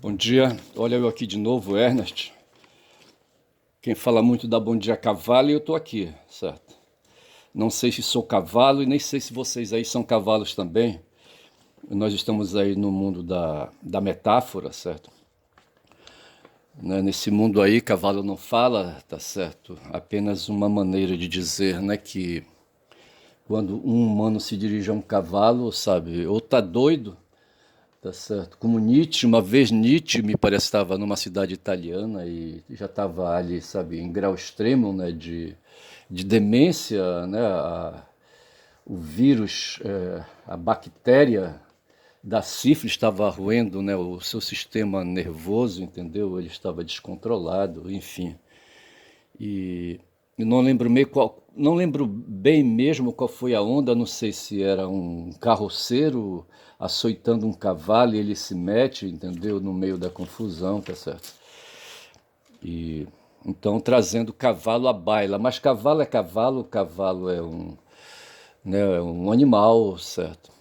Bom dia, olha eu aqui de novo, Ernest. Quem fala muito dá bom dia a cavalo e eu tô aqui, certo? Não sei se sou cavalo e nem sei se vocês aí são cavalos também. Nós estamos aí no mundo da metáfora, certo? Né? Nesse mundo aí, cavalo não fala, tá certo? Apenas uma maneira de dizer, né, que quando um humano se dirige a um cavalo, sabe, ou tá doido. Tá certo. Como Nietzsche, uma vez Nietzsche me parece estava numa cidade italiana e já estava ali, sabe, em grau extremo, né, de demência, né, o vírus, a bactéria da sífilis estava roendo, né, o seu sistema nervoso, entendeu? Ele estava descontrolado, enfim. E eu não lembro bem mesmo qual foi a onda, não sei se era um carroceiro açoitando um cavalo e ele se mete, entendeu? No meio da confusão, tá certo? E então trazendo cavalo à baila, mas cavalo é né, um animal, certo?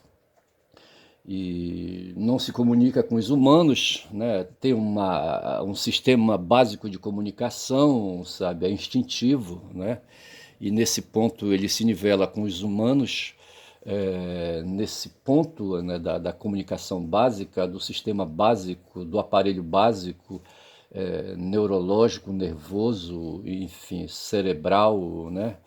E não se comunica com os humanos, né? Tem um sistema básico de comunicação, sabe? É instintivo, né? E nesse ponto ele se nivela com os humanos, nesse ponto, né, da comunicação básica, do sistema básico, do aparelho básico, neurológico, nervoso, enfim, cerebral, né?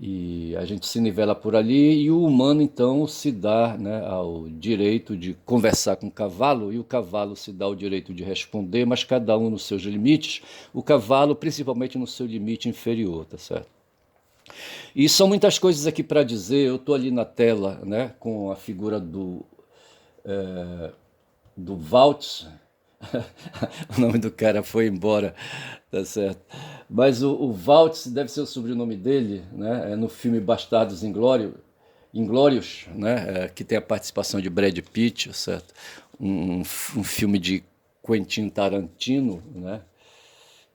E a gente se nivela por ali e o humano então se dá, né, ao direito de conversar com o cavalo e o cavalo se dá o direito de responder, mas cada um nos seus limites, o cavalo principalmente no seu limite inferior, tá certo? E são muitas coisas aqui para dizer, eu estou ali na tela, né, com a figura do Waltz. O nome do cara foi embora, tá certo? Mas o Waltz deve ser o sobrenome dele, né? É no filme Bastardos Inglórios, né? Que tem a participação de Brad Pitt, certo? Um filme de Quentin Tarantino, né?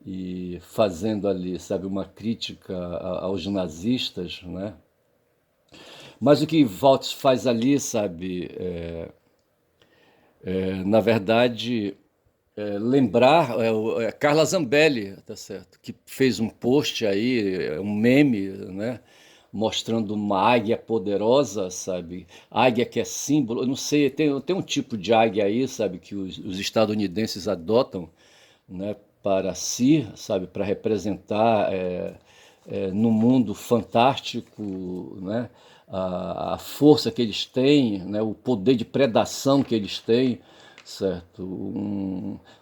E fazendo ali, sabe, uma crítica aos nazistas, né? Mas o que Waltz faz ali, sabe, na verdade, lembrar Carla Zambelli, tá certo? Que fez um post aí, um meme, né? Mostrando uma águia poderosa, sabe? Águia que é símbolo, eu não sei, tem um tipo de águia aí, sabe, que os estadunidenses adotam, né, para si, sabe, para representar no mundo fantástico, né, a força que eles têm, né, o poder de predação que eles têm, certo?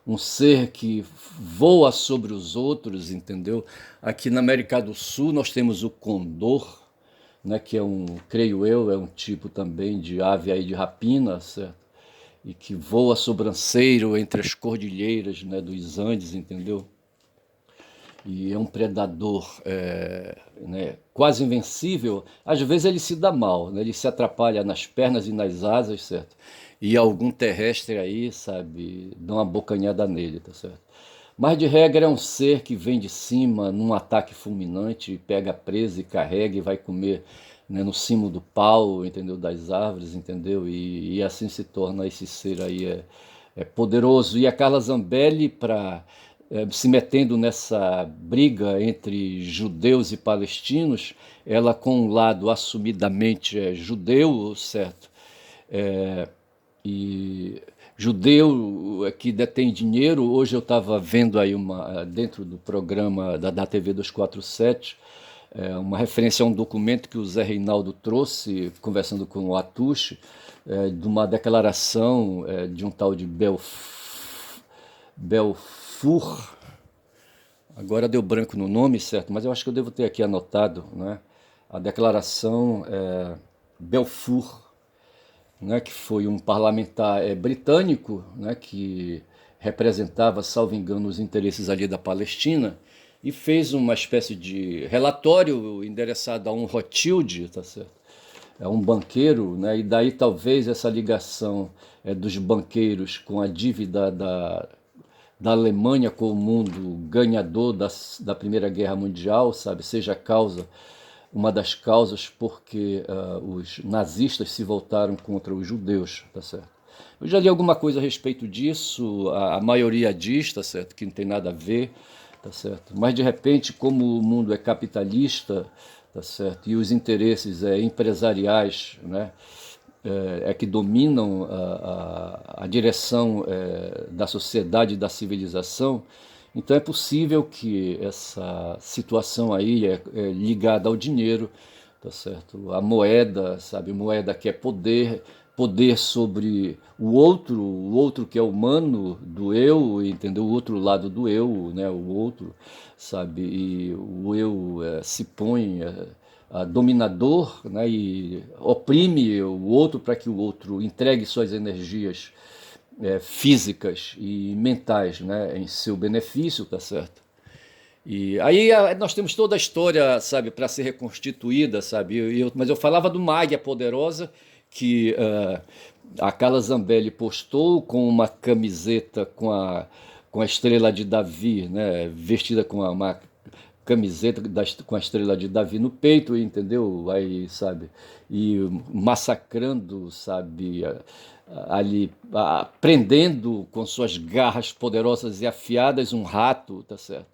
Um ser que voa sobre os outros, entendeu? Aqui na América do Sul nós temos o condor, né, que é creio eu, é um tipo também de ave aí de rapina, certo? E que voa sobranceiro entre as cordilheiras, né, dos Andes, entendeu? E é um predador né, quase invencível. Às vezes ele se dá mal, né? Ele se atrapalha nas pernas e nas asas, certo? E algum terrestre aí, sabe, dá uma bocanhada nele, tá certo? Mas de regra é um ser que vem de cima num ataque fulminante, pega a presa e carrega e vai comer, né, no cimo do pau, entendeu? Das árvores, entendeu? E assim se torna esse ser aí poderoso. E a Carla Zambelli, para se metendo nessa briga entre judeus e palestinos, ela com um lado assumidamente judeu, certo? E judeu que detém dinheiro. Hoje eu estava vendo aí dentro do programa da TV 247, uma referência a um documento que o Zé Reinaldo trouxe, conversando com o Atush, de uma declaração de um tal de Belfur. Agora deu branco no nome, certo? Mas eu acho que eu devo ter aqui anotado, né? A declaração Belfur, né, que foi um parlamentar britânico, né, que representava, salvo engano, os interesses ali da Palestina, e fez uma espécie de relatório endereçado a um Rothschild, tá certo? É um banqueiro, né, e daí talvez essa ligação dos banqueiros com a dívida da Alemanha com o mundo ganhador da Primeira Guerra Mundial, sabe, seja a causa, uma das causas porque os nazistas se voltaram contra os judeus, tá certo? Eu já li alguma coisa a respeito disso, a maioria diz, tá certo, que não tem nada a ver, tá certo? Mas de repente, como o mundo é capitalista, tá certo, e os interesses empresariais, né, que dominam a direção da sociedade e da civilização, então é possível que essa situação aí é ligada ao dinheiro, tá certo? A moeda, sabe? Moeda que é poder, poder sobre o outro que é humano, do eu, entendeu? O outro lado do eu, né? O outro, sabe? E o eu se põe a dominador, né? E oprime o outro para que o outro entregue suas energias físicas e mentais, né? Em seu benefício, tá certo? E aí nós temos toda a história, sabe, para ser reconstituída, sabe? Mas eu falava de uma águia poderosa que a Carla Zambelli postou com uma camiseta com a estrela de Davi, né? Vestida com uma camiseta com a estrela de Davi no peito, entendeu? Aí, sabe? E massacrando, sabe? Ali, prendendo com suas garras poderosas e afiadas um rato, tá certo?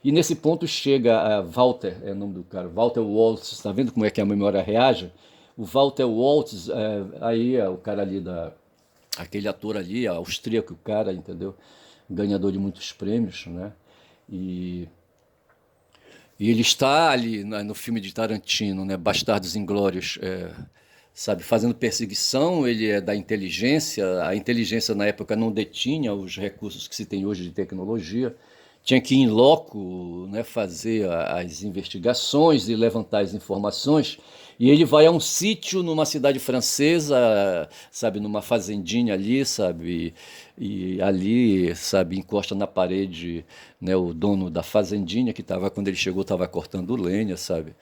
E nesse ponto chega Walter, é o nome do cara, Walter Waltz, está vendo como é que a memória reage? O Walter Waltz, aí é o cara ali aquele ator ali, austríaco, o cara, entendeu? Ganhador de muitos prêmios, né? E, e ele está ali no filme de Tarantino, né? Bastardos Inglórios, sabe, fazendo perseguição. Ele é da inteligência. A inteligência na época não detinha os recursos que se tem hoje de tecnologia. Tinha que ir em loco, né, fazer as investigações e levantar as informações. E ele vai a um sítio numa cidade francesa, sabe, numa fazendinha ali, sabe, e ali, sabe, encosta na parede, né, o dono da fazendinha que estava, quando ele chegou, estava cortando lenha, sabe.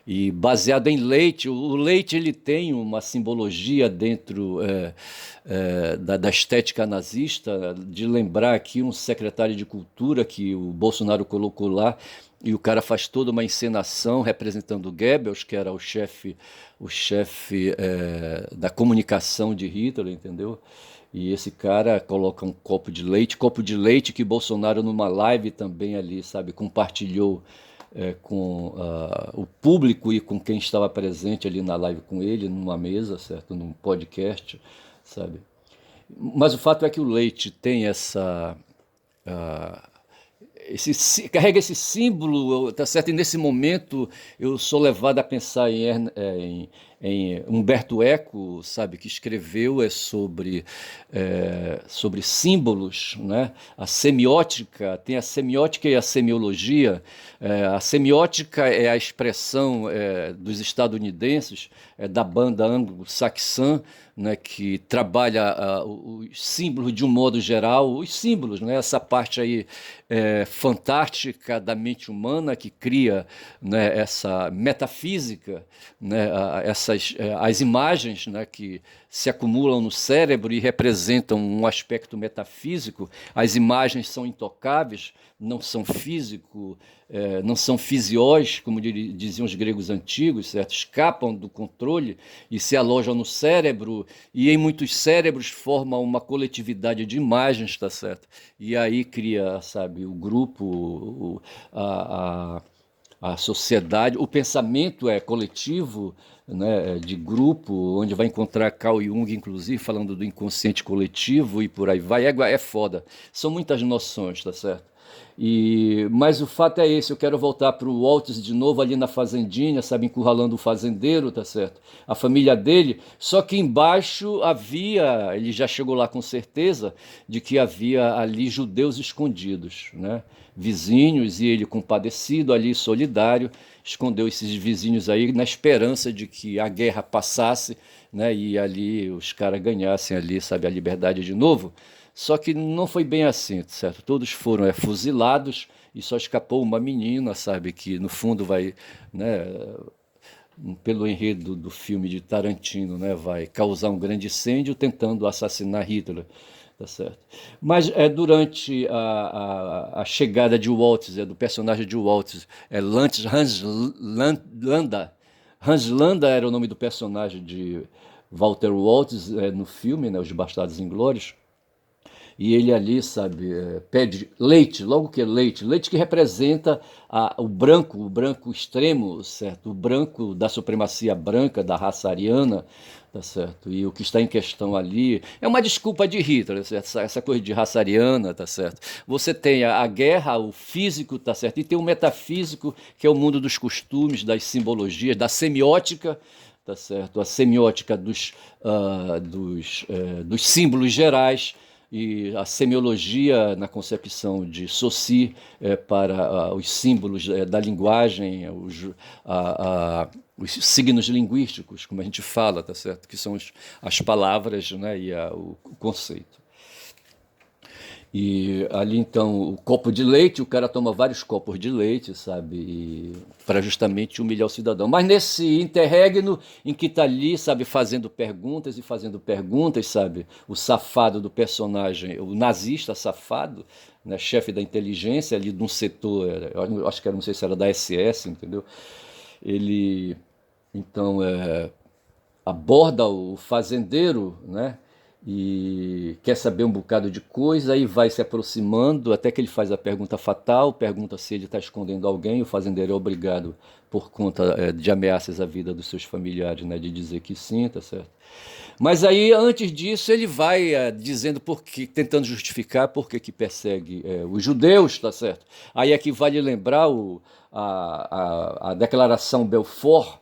E baseado em leite, o leite ele tem uma simbologia dentro da estética nazista, de lembrar aqui um secretário de cultura que o Bolsonaro colocou lá, e o cara faz toda uma encenação representando Goebbels, que era o chefe da comunicação de Hitler, entendeu? E esse cara coloca um copo de leite que Bolsonaro numa live também ali, sabe, compartilhou com o público e com quem estava presente ali na live com ele, numa mesa, certo, num podcast, sabe? Mas o fato é que o leite tem carrega esse símbolo, tá certo? E nesse momento eu sou levado a pensar em Humberto Eco, sabe, que escreveu sobre símbolos, né? A semiótica, tem a semiótica e a semiologia. A semiótica é a expressão dos estadunidenses, da banda anglo-saxã, né, que trabalha os símbolos de um modo geral, os símbolos, né, essa parte aí fantástica da mente humana que cria, né, essa metafísica, né, as imagens, né, que se acumulam no cérebro e representam um aspecto metafísico. As imagens são intocáveis, não são físico, não são fisiós, como diziam os gregos antigos, certo? Escapam do controle e se alojam no cérebro, e em muitos cérebros formam uma coletividade de imagens, tá certo? E aí cria, sabe, o grupo, a sociedade, o pensamento é coletivo, né, de grupo, onde vai encontrar Carl Jung, inclusive, falando do inconsciente coletivo e por aí vai. É foda. São muitas noções, tá certo? Mas o fato é esse, eu quero voltar para o Waltz de novo ali na fazendinha, sabe, encurralando o fazendeiro, tá certo? A família dele, só que embaixo ele já chegou lá com certeza, de que havia ali judeus escondidos, né? Vizinhos, e ele compadecido ali, solidário, escondeu esses vizinhos aí na esperança de que a guerra passasse, né? E ali os caras ganhassem ali, sabe, a liberdade de novo. Só que não foi bem assim, certo? Todos foram fuzilados e só escapou uma menina, sabe, que no fundo vai, né, pelo enredo do filme de Tarantino, né, vai causar um grande incêndio tentando assassinar Hitler, tá certo? Mas durante a chegada de Waltz, do personagem de Waltz, Hans Landa. Hans Landa era o nome do personagem Walter Waltz no filme, né, Os Bastardos Inglórios, e ele ali, sabe, pede leite, logo que é leite, leite que representa o branco extremo, certo? O branco da supremacia branca, da raça ariana, tá certo? E o que está em questão ali é uma desculpa de Hitler, essa coisa de raça ariana, tá certo? Você tem a guerra, o físico, tá certo? E tem o metafísico, que é o mundo dos costumes, das simbologias, da semiótica, tá certo? A semiótica dos símbolos gerais e a semiologia na concepção de Saussure para os símbolos da linguagem, os signos linguísticos, como a gente fala, tá certo? Que são as palavras, né, e o conceito. E ali então, o copo de leite, o cara toma vários copos de leite, sabe? Para justamente humilhar o cidadão. Mas nesse interregno em que está ali, sabe, fazendo perguntas e fazendo perguntas, sabe? O safado do personagem, o nazista safado, né, chefe da inteligência ali de um setor, eu acho que era, não sei se era da SS, entendeu? Ele então aborda o fazendeiro, né? E quer saber um bocado de coisa, aí vai se aproximando até que ele faz a pergunta fatal, pergunta se ele está escondendo alguém, o fazendeiro é obrigado, por conta de ameaças à vida dos seus familiares, né, de dizer que sim, tá certo? Mas aí, antes disso, ele vai dizendo tentando justificar por que persegue os judeus, tá certo? Aí aqui vale lembrar a declaração Belfort,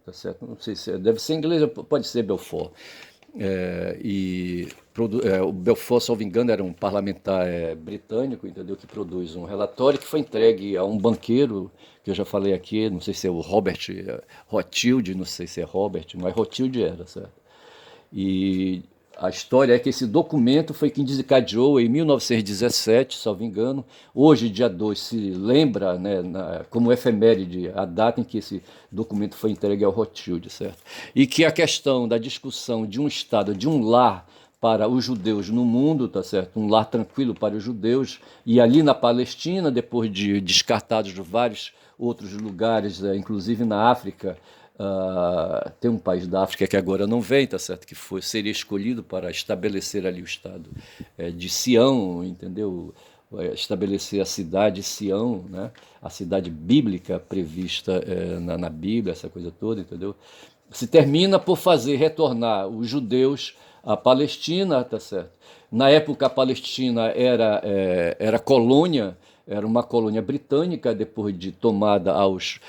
tá certo? Não sei se deve ser em inglês, pode ser Belfort. O Belfort, salvo engano, era um parlamentar britânico, entendeu? Que produz um relatório que foi entregue a um banqueiro, que eu já falei aqui, não sei se é o Robert Rothschild, não sei se é Robert, mas Rothschild era, certo? E a história é que esse documento foi quem desencadeou em 1917, salvo engano. Hoje, dia 2, se lembra, né, como efeméride, a data em que esse documento foi entregue ao Rothschild, certo? E que a questão da discussão de um Estado, de um lar para os judeus no mundo, tá certo? Um lar tranquilo para os judeus. E ali na Palestina, depois de descartados de vários outros lugares, inclusive na África, tem um país da África que agora não vem, tá certo? Que seria escolhido para estabelecer ali o Estado de Sião, entendeu? Estabelecer a cidade de Sião, né? A cidade bíblica prevista na Bíblia, essa coisa toda, entendeu? Se termina por fazer retornar os judeus à Palestina, tá certo? Na época a Palestina era colônia, era uma colônia britânica, depois de tomada aos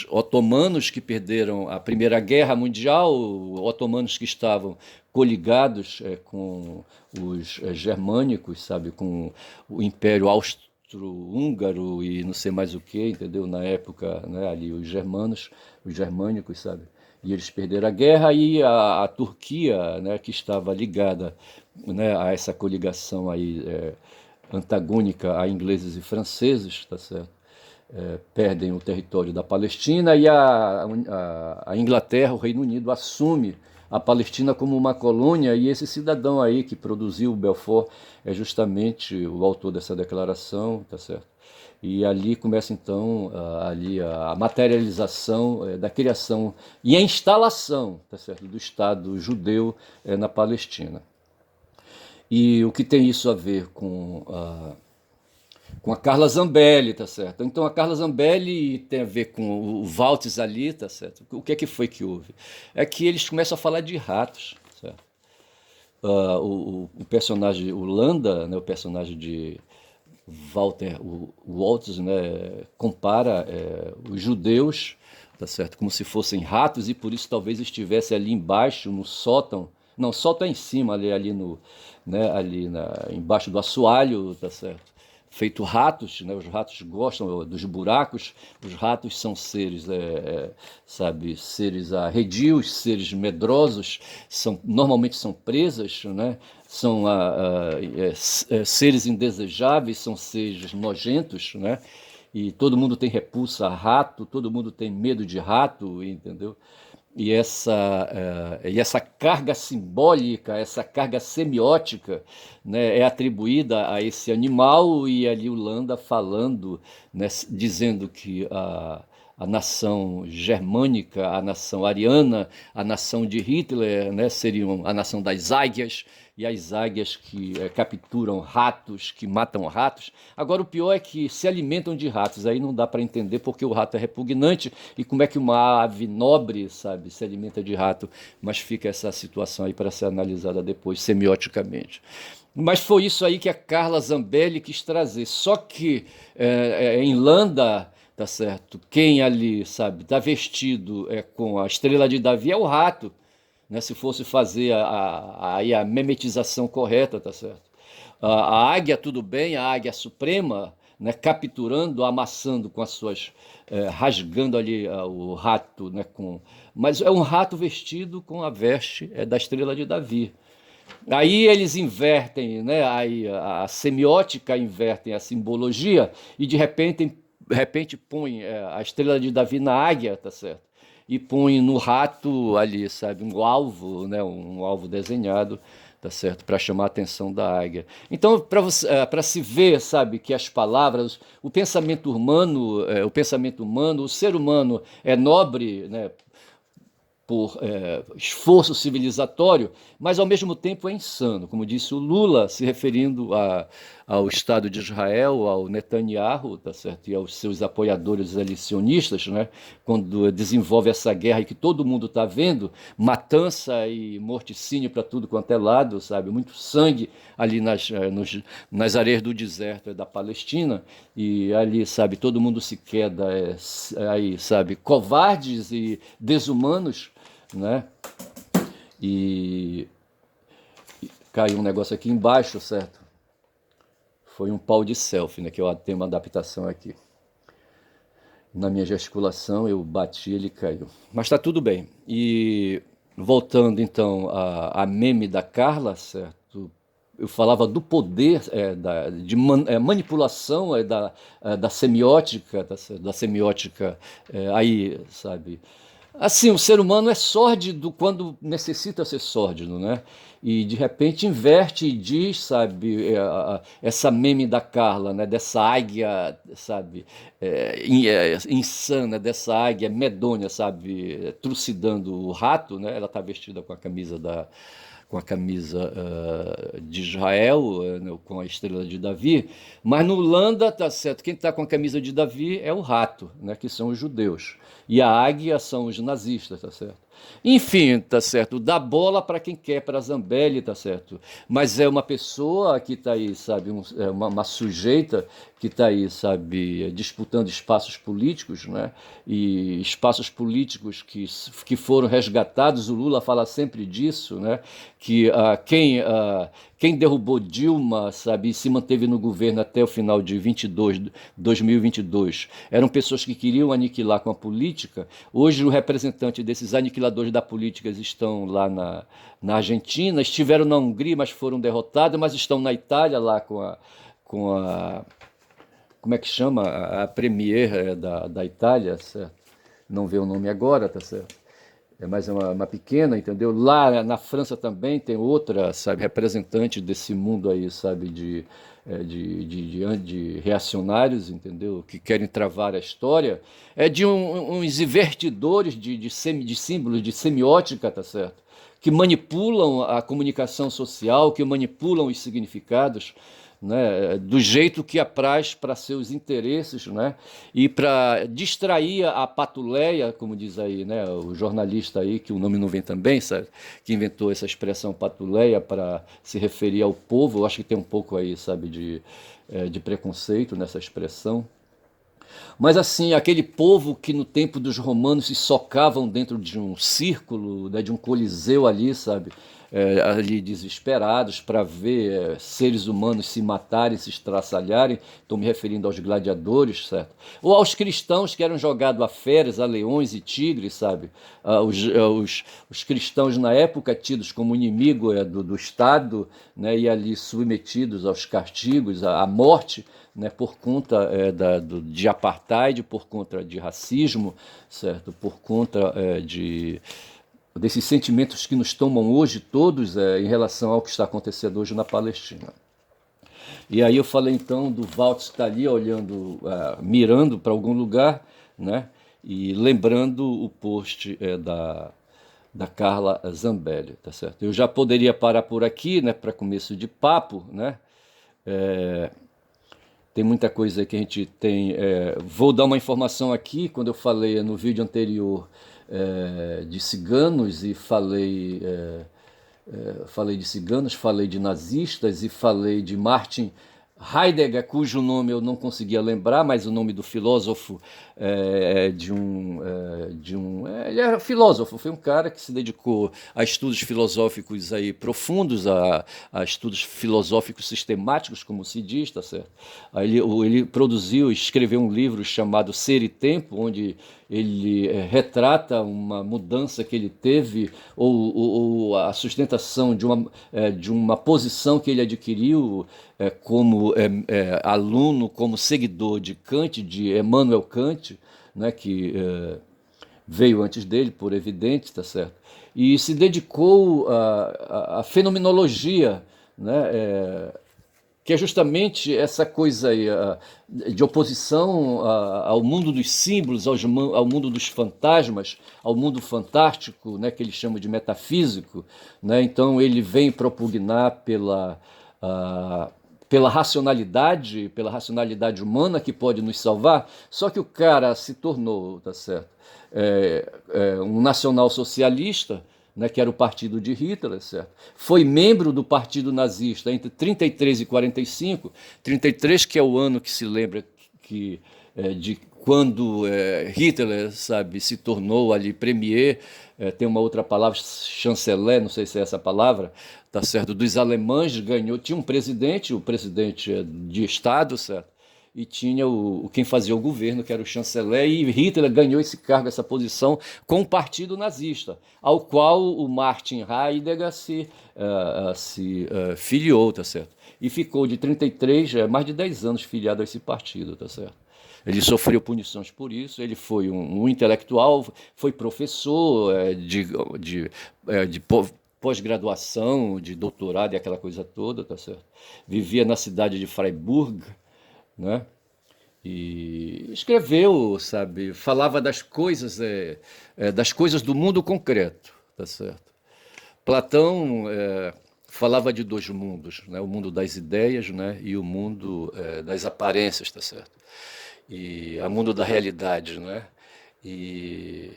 otomanos, que perderam a Primeira Guerra Mundial, otomanos que estavam coligados com os germânicos, sabe, com o Império Austro-Húngaro e não sei mais o que, entendeu? Na época, né, ali os germânicos, sabe? E eles perderam a guerra e a Turquia, né, que estava ligada, né, a essa coligação aí antagônica a ingleses e franceses, tá certo? Perdem o território da Palestina e a Inglaterra, o Reino Unido, assume a Palestina como uma colônia, e esse cidadão aí que produziu o Belfort é justamente o autor dessa declaração, tá certo? E ali começa então ali a materialização da criação e a instalação, tá certo, do Estado judeu na Palestina. E o que tem isso a ver com a Carla Zambelli, tá certo? Então a Carla Zambelli tem a ver com o Waltz ali, tá certo? O que foi que houve? É que eles começam a falar de ratos, certo? O personagem, o Landa, né, o personagem de Walter Waltz, né, compara os judeus, tá certo, como se fossem ratos, e por isso talvez estivesse ali embaixo no sótão. Não, sótão é em cima, ali no, né, embaixo do assoalho, tá certo? Feito ratos, né? Os ratos gostam dos buracos. Os ratos são seres, sabe, seres arredios, seres medrosos. Normalmente são presas, né? São seres indesejáveis, são seres nojentos, né? E todo mundo tem repulsa a rato, todo mundo tem medo de rato, entendeu? E essa carga simbólica, essa carga semiótica, né, é atribuída a esse animal, e ali o Landa falando, né, dizendo que a nação germânica, a nação ariana, a nação de Hitler, né, seriam a nação das águias, e as águias que capturam ratos, que matam ratos. Agora, o pior é que se alimentam de ratos, aí não dá para entender porque o rato é repugnante e como é que uma ave nobre, sabe, se alimenta de rato, mas fica essa situação aí para ser analisada depois, semioticamente. Mas foi isso aí que a Carla Zambelli quis trazer. Só que em Landa, tá certo? Quem ali, sabe, está vestido com a estrela de Davi é o rato, né? Se fosse fazer a memetização correta, tá certo? A águia, tudo bem, a águia suprema, né, capturando, amassando com as suas, rasgando ali o rato, né, mas é um rato vestido com a veste da estrela de Davi. Aí eles invertem, né? Aí a semiótica invertem a simbologia e de repente põe a estrela de Davi na águia, tá certo? E põe no rato ali, sabe, um alvo, né? Um alvo desenhado, tá certo? Para chamar a atenção da águia. Então, para se ver, sabe, que as palavras, o ser humano é nobre, né? Por esforço civilizatório, mas ao mesmo tempo é insano, como disse o Lula, se referindo ao Estado de Israel, ao Netanyahu, tá certo? E aos seus apoiadores ali sionistas, né? Quando desenvolve essa guerra e que todo mundo está vendo, matança e morticínio para tudo quanto é lado, sabe? Muito sangue ali nas areias do deserto da Palestina, e ali, sabe, todo mundo se queda aí, sabe, covardes e desumanos, né? E caiu um negócio aqui embaixo, certo? Foi um pau de selfie, né? Que eu tenho uma adaptação aqui. Na minha gesticulação, eu bati, ele caiu. Mas tá tudo bem. E voltando então a meme da Carla, certo? Eu falava do poder de manipulação da semiótica, da semiótica aí, sabe? Assim, o ser humano é sórdido quando necessita ser sórdido, né? E de repente inverte e diz, sabe, essa meme da Carla, né? Dessa águia, sabe, insana, dessa águia medonha, sabe, trucidando o rato, né? Ela está vestida com a camisa de Israel, né, com a estrela de Davi, mas no Landa, tá certo, quem está com a camisa de Davi é o rato, né, que são os judeus, e a águia são os nazistas, tá certo? Enfim, tá certo, dá bola para quem quer, para Zambelli, tá certo, mas é uma pessoa que está aí, sabe, uma sujeita que está aí, sabe, disputando espaços políticos, né, e espaços políticos que foram resgatados, o Lula fala sempre disso, né, que quem derrubou Dilma, sabe, e se manteve no governo até o final de 2022, eram pessoas que queriam aniquilar com a política. Hoje, o representante desses aniquiladores da política estão lá na Argentina, estiveram na Hungria, mas foram derrotados, mas estão na Itália lá com a como é que chama? A premier da Itália, certo? Não vê o nome agora, tá certo? É mais uma pequena, entendeu? Lá na França também tem outra, sabe, representante desse mundo aí, sabe, de reacionários, entendeu? Que querem travar a história. É de uns invertidores de símbolos, de semiótica, tá certo? Que manipulam a comunicação social, que manipulam os significados, né, do jeito que apraz para seus interesses, né, e para distrair a patuleia, como diz aí, né, o jornalista aí, que o nome não vem também, sabe, que inventou essa expressão patuleia para se referir ao povo. Eu acho que tem um pouco aí, sabe, de preconceito nessa expressão. Mas assim, aquele povo que no tempo dos romanos se socavam dentro de um círculo, né, de um coliseu ali, sabe? Ali desesperados para ver seres humanos se matarem, se estraçalharem. Estou me referindo aos gladiadores, certo? Ou aos cristãos que eram jogados a feras, a leões e tigres, sabe? Os cristãos na época tidos como inimigo do Estado, né, e ali submetidos aos castigos, à morte, né, por conta de apartheid, por conta de racismo, certo? Por conta desses sentimentos que nos tomam hoje todos em relação ao que está acontecendo hoje na Palestina. E aí eu falei então do Waltz estar ali olhando, mirando para algum lugar, né? e lembrando o post da Carla Zambelli, tá certo? Eu já poderia parar por aqui, né, para começo de papo, né? Tem muita coisa que a gente tem. Vou dar uma informação aqui, quando eu falei no vídeo anterior de ciganos e falei de ciganos, falei de nazistas e falei de Martin Heidegger, cujo nome eu não conseguia lembrar, mas o nome do filósofo ele era filósofo, foi um cara que se dedicou a estudos filosóficos aí profundos, a estudos filosóficos sistemáticos, como se diz, tá certo? Aí ele produziu, escreveu um livro chamado Ser e Tempo, onde ele retrata uma mudança que ele teve ou a sustentação de uma posição que ele adquiriu como aluno, como seguidor de Kant, de Emmanuel Kant, né, que veio antes dele, por evidente, tá certo? E se dedicou à fenomenologia, né, que é justamente essa coisa aí, de oposição ao mundo dos símbolos, ao mundo dos fantasmas, ao mundo fantástico, né, que ele chama de metafísico. Né? Então ele vem propugnar pela racionalidade humana que pode nos salvar, só que o cara se tornou, tá certo, um nacional-socialista, né, que era o partido de Hitler, certo? Foi membro do partido nazista entre 33 e 45, 33 que é o ano que se lembra de quando Hitler, sabe, se tornou ali premier, tem uma outra palavra, chanceler, não sei se é essa palavra, tá certo, dos alemães, ganhou, tinha um presidente, o presidente de Estado, certo? E tinha quem fazia o governo, que era o chanceler, e Hitler ganhou esse cargo, essa posição, com o partido nazista, ao qual o Martin Heidegger se filiou, tá certo? E ficou de 33, mais de 10 anos filiado a esse partido, tá certo? Ele sofreu punições por isso, ele foi um intelectual, foi professor de pós-graduação, de doutorado e aquela coisa toda, tá certo? Vivia na cidade de Freiburg, né? E escreveu, sabe, falava das coisas do mundo concreto, tá certo? Platão falava de dois mundos, né? O mundo das ideias, né? E o mundo das aparências, tá certo? E o mundo da realidade, né? E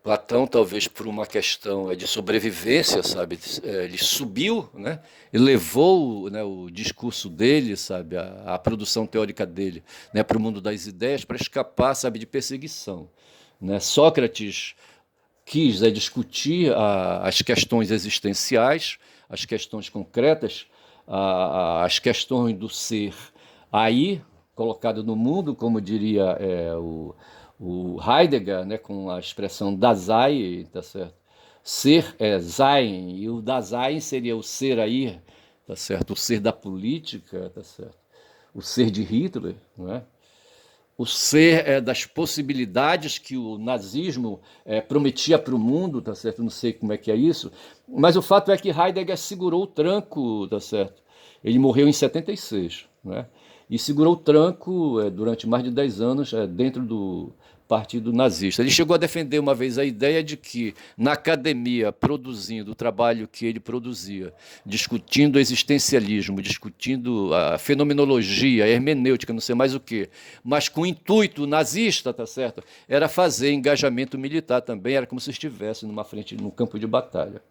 Platão, talvez por uma questão de sobrevivência, sabe, ele subiu, né, e levou, né, o discurso dele, sabe, a produção teórica dele, né, para o mundo das ideias, para escapar, sabe, de perseguição. Né? Sócrates quis discutir as questões existenciais, as questões concretas, as questões do ser aí, colocado no mundo, como diria o Heidegger, né, com a expressão Dasein, tá certo? Ser é Sein, e o Dasein seria o ser aí, tá certo? O ser da política, tá certo? O ser de Hitler, não é? O ser das possibilidades que o nazismo prometia para o mundo, tá certo? Não sei como é que é isso, mas o fato é que Heidegger segurou o tranco, tá certo? Ele morreu em 76, né? E segurou o tranco durante mais de 10 anos dentro do partido nazista. Ele chegou a defender uma vez a ideia de que na academia, produzindo o trabalho que ele produzia, discutindo o existencialismo, discutindo a fenomenologia, a hermenêutica, não sei mais o quê, mas com intuito nazista, tá certo? Era fazer engajamento militar também, era como se estivesse numa frente, num campo de batalha.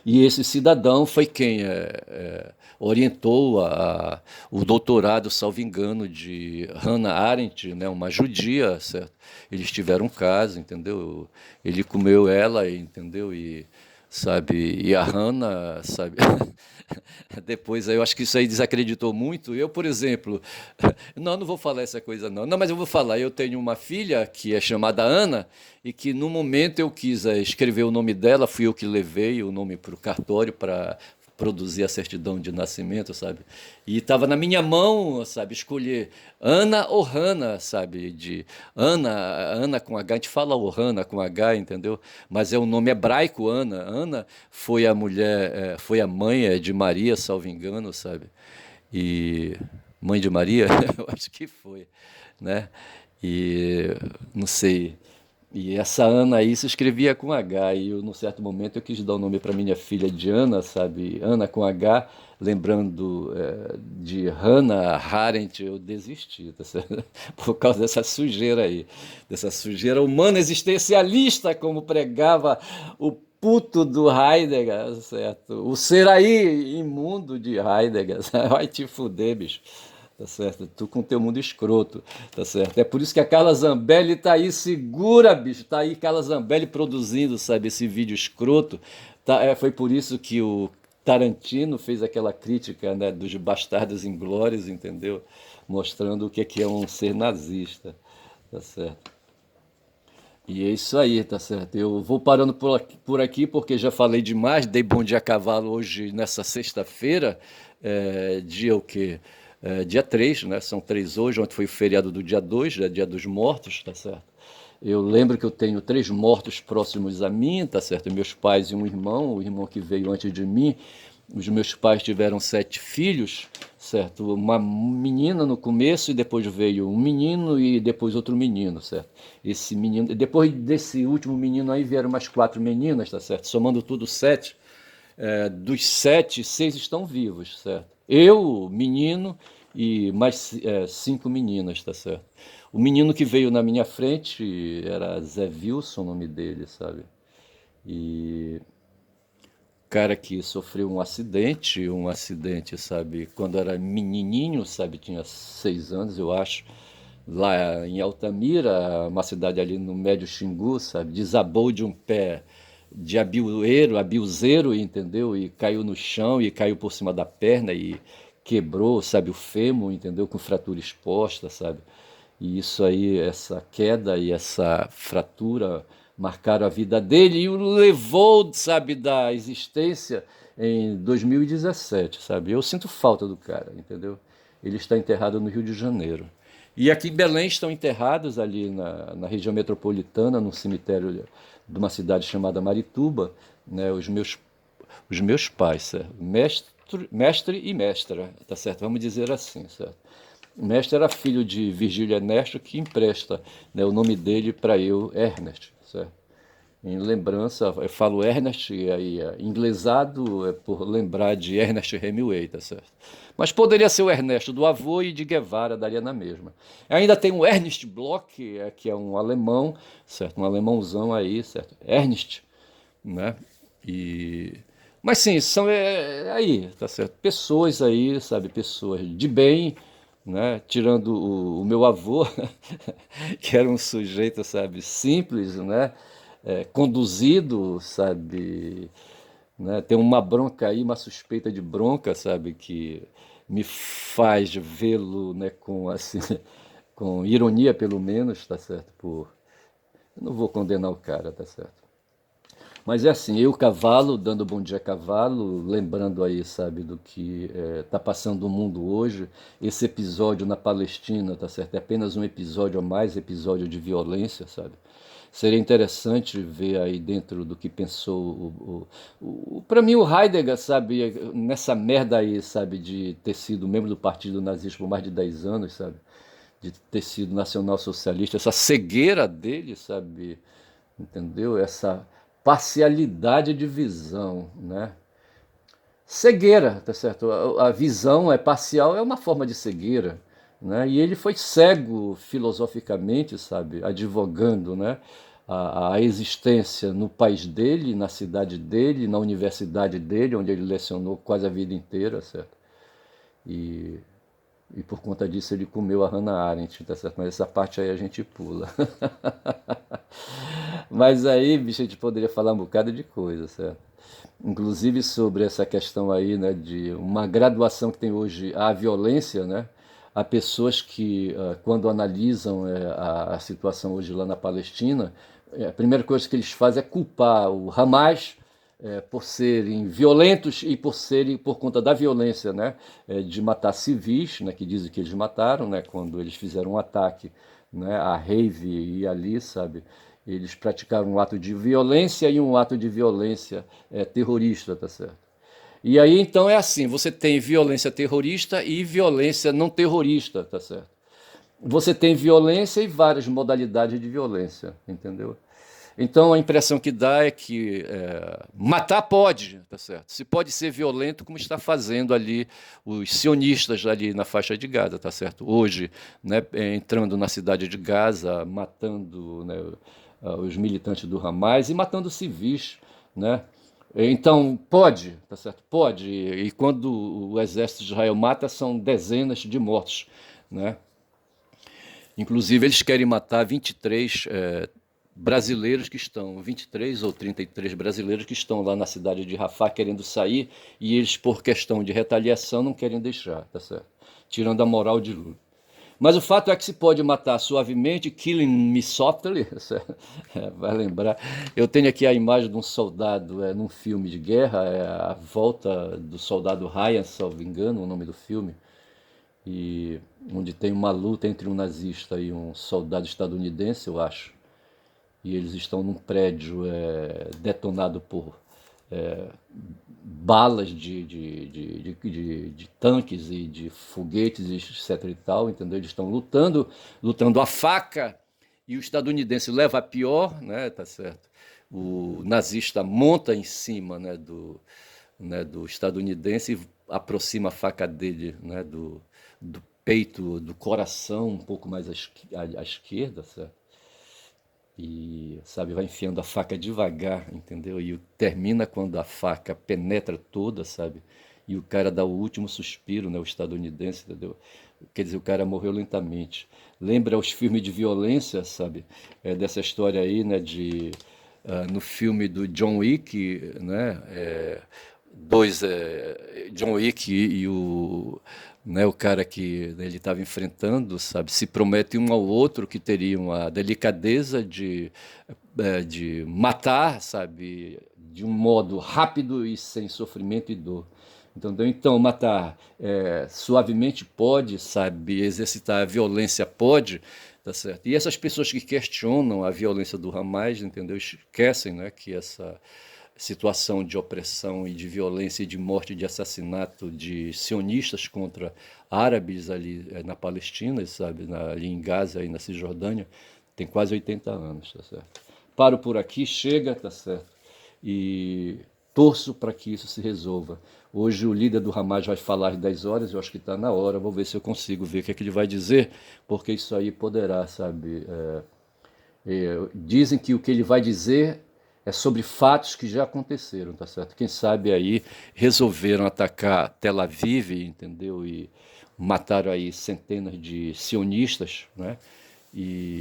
E esse cidadão foi quem orientou o doutorado, salvo engano, de Hannah Arendt, né, uma judia, certo? Eles tiveram um caso, entendeu? Ele comeu ela, entendeu? E, sabe, e a Hannah, sabe? Depois eu acho que isso aí desacreditou muito. Eu, por exemplo, não vou falar essa coisa não. Não, mas eu vou falar. Eu tenho uma filha que é chamada Ana e que no momento eu quis escrever o nome dela, fui eu que levei o nome para o cartório para produzir a certidão de nascimento, sabe? E estava na minha mão, sabe, escolher Ana ou Hannah, sabe? De Ana com H, a gente fala o Hannah com H, entendeu? Mas é um nome hebraico, Ana. Ana foi a mulher, foi a mãe de Maria, salvo engano, sabe? E mãe de Maria, eu acho que foi, né? E não sei. E essa Ana aí se escrevia com H, e eu, num certo momento, eu quis dar o nome para minha filha de Ana, sabe? Ana com H, lembrando de Hannah Arendt, eu desisti, tá certo? Por causa dessa sujeira aí, dessa sujeira humana existencialista, como pregava o puto do Heidegger, certo? O ser aí imundo de Heidegger, vai te fuder, bicho. Tá certo? Tu com teu mundo escroto, tá certo? É por isso que a Carla Zambelli tá aí segura, bicho. Tá aí Carla Zambelli produzindo, sabe, esse vídeo escroto. Tá, foi por isso que o Tarantino fez aquela crítica, né, dos Bastardos Inglórios, entendeu? Mostrando o que é um ser nazista, tá certo? E é isso aí, tá certo? Eu vou parando por aqui porque já falei demais, dei bom dia a cavalo hoje nessa sexta-feira, dia o quê? Dia 3, né? São 3 hoje, ontem foi o feriado do dia 2, dia dos mortos, tá certo? Eu lembro que eu tenho 3 mortos próximos a mim, tá certo? Meus pais e um irmão, o irmão que veio antes de mim. Os meus pais tiveram 7 filhos, certo? Uma menina no começo e depois veio um menino e depois outro menino, certo? Esse menino, depois desse último menino aí vieram mais 4 meninas, tá certo? Somando tudo 7. Dos 7, 6 estão vivos, certo? Eu, menino e mais 5 meninas, tá certo? O menino que veio na minha frente era Zé Wilson, o nome dele, sabe? E cara que sofreu um acidente, sabe, quando era menininho, sabe, tinha 6 anos, eu acho, lá em Altamira, uma cidade ali no Médio Xingu, sabe, desabou de um pé de abilzeiro, entendeu? E caiu no chão e caiu por cima da perna e quebrou, sabe, o fêmur, entendeu? Com fratura exposta, sabe? E isso aí, essa queda e essa fratura marcaram a vida dele e o levou, sabe, da existência em 2017, sabe? Eu sinto falta do cara, entendeu? Ele está enterrado no Rio de Janeiro. E aqui em Belém estão enterrados ali na região metropolitana, num cemitério de uma cidade chamada Marituba, né, os meus pais, certo? Mestre e mestra, tá certo? Vamos dizer assim, certo? O mestre era filho de Virgílio Ernesto, que empresta, né, o nome dele para eu, Ernest, certo? Em lembrança, eu falo Ernest, e aí inglesado é por lembrar de Ernest Hemingway, tá certo? Mas poderia ser o Ernesto do avô e de Guevara, daria na mesma. Ainda tem o Ernst Bloch, que é um alemão, certo? Um alemãozão aí, certo? Ernst, né? E... Mas sim, são aí, tá certo? Pessoas aí, sabe? Pessoas de bem, né? Tirando o meu avô, que era um sujeito, sabe, simples, né? Conduzido, sabe, né? Tem uma bronca aí, uma suspeita de bronca, sabe, que me faz vê-lo, né, com assim, com ironia pelo menos, tá certo? Eu não vou condenar o cara, tá certo? Mas é assim, eu cavalo, dando bom dia a cavalo, lembrando aí, sabe, do que está passando o mundo hoje. Esse episódio na Palestina, tá certo? É apenas um episódio a mais, episódio de violência, sabe? Seria interessante ver aí dentro do que pensou para mim o Heidegger, sabe, nessa merda aí, sabe, de ter sido membro do Partido Nazista por mais de 10 anos, sabe? De ter sido nacional-socialista, essa cegueira dele, sabe? Entendeu? Essa parcialidade de visão, né? Cegueira, tá certo? A visão é parcial, é uma forma de cegueira, né? E ele foi cego filosoficamente, sabe? Advogando, né? A existência no país dele, na cidade dele, na universidade dele, onde ele lecionou quase a vida inteira, certo? E e por conta disso ele comeu a Hannah Arendt, tá certo? Mas essa parte aí a gente pula. Mas aí, bicho, a gente poderia falar um bocado de coisa, certo? Inclusive sobre essa questão aí, né, de uma graduação que tem hoje à violência, né? Há pessoas que, quando analisam a situação hoje lá na Palestina, a primeira coisa que eles fazem é culpar o Hamas por serem violentos e por conta da violência, né, de matar civis, né, que dizem que eles mataram, né, quando eles fizeram um ataque, né, a rave e ali, sabe, eles praticaram um ato de violência e um ato de violência terrorista, tá certo? E aí então é assim, você tem violência terrorista e violência não terrorista, tá certo? você tem violência e várias modalidades de violência, entendeu? Então a impressão que dá é que matar pode, tá certo? Se pode ser violento, como está fazendo ali os sionistas ali na faixa de Gaza, tá certo? Hoje, né, entrando na cidade de Gaza, matando, né, os militantes do Hamas e matando civis, né? Então, pode, tá certo? Pode. E quando o exército de Israel mata, são dezenas de mortos, né? Inclusive, eles querem matar 23 brasileiros que estão, 23 ou 33 brasileiros que estão lá na cidade de Rafah querendo sair e eles, por questão de retaliação, não querem deixar, tá certo? Tirando a moral de Lula. Mas o fato é que se pode matar suavemente, killing me softly, vai lembrar. Eu tenho aqui a imagem de um soldado num filme de guerra, a volta do soldado Ryan, salvo engano, o nome do filme, e onde tem uma luta entre um nazista e um soldado estadunidense, eu acho. E eles estão num prédio detonado por balas de tanques e de foguetes, etc e tal, entendeu? Eles estão lutando a faca, e o estadunidense leva a pior, né, tá certo? O nazista monta em cima, do estadunidense e aproxima a faca dele, né, do peito, do coração, um pouco mais à esquerda, certo? E, sabe, vai enfiando a faca devagar, entendeu? E termina quando a faca penetra toda, sabe? E o cara dá o último suspiro, né? O estadunidense, entendeu? Quer dizer, o cara morreu lentamente. Lembra os filmes de violência, sabe? Dessa história aí, né? No filme do John Wick, né? John Wick e o cara que ele estava enfrentando, sabe, se promete um ao outro que teriam a delicadeza de matar, sabe, de um modo rápido e sem sofrimento e dor. Então matar suavemente pode, sabe, exercitar a violência pode, tá certo? E essas pessoas que questionam a violência do Hamas, entendeu, esquecem, né, que essa situação de opressão e de violência e de morte e de assassinato de sionistas contra árabes ali na Palestina, sabe, ali em Gaza e na Cisjordânia, tem quase 80 anos, tá certo? Paro por aqui, chega, tá certo? E torço para que isso se resolva. Hoje o líder do Hamas vai falar às 10 horas, eu acho que está na hora, vou ver se eu consigo ver o que é que ele vai dizer, porque isso aí poderá, sabe, dizem que o que ele vai dizer é sobre fatos que já aconteceram, tá certo? Quem sabe aí resolveram atacar Tel Aviv, entendeu? E mataram aí centenas de sionistas, né? E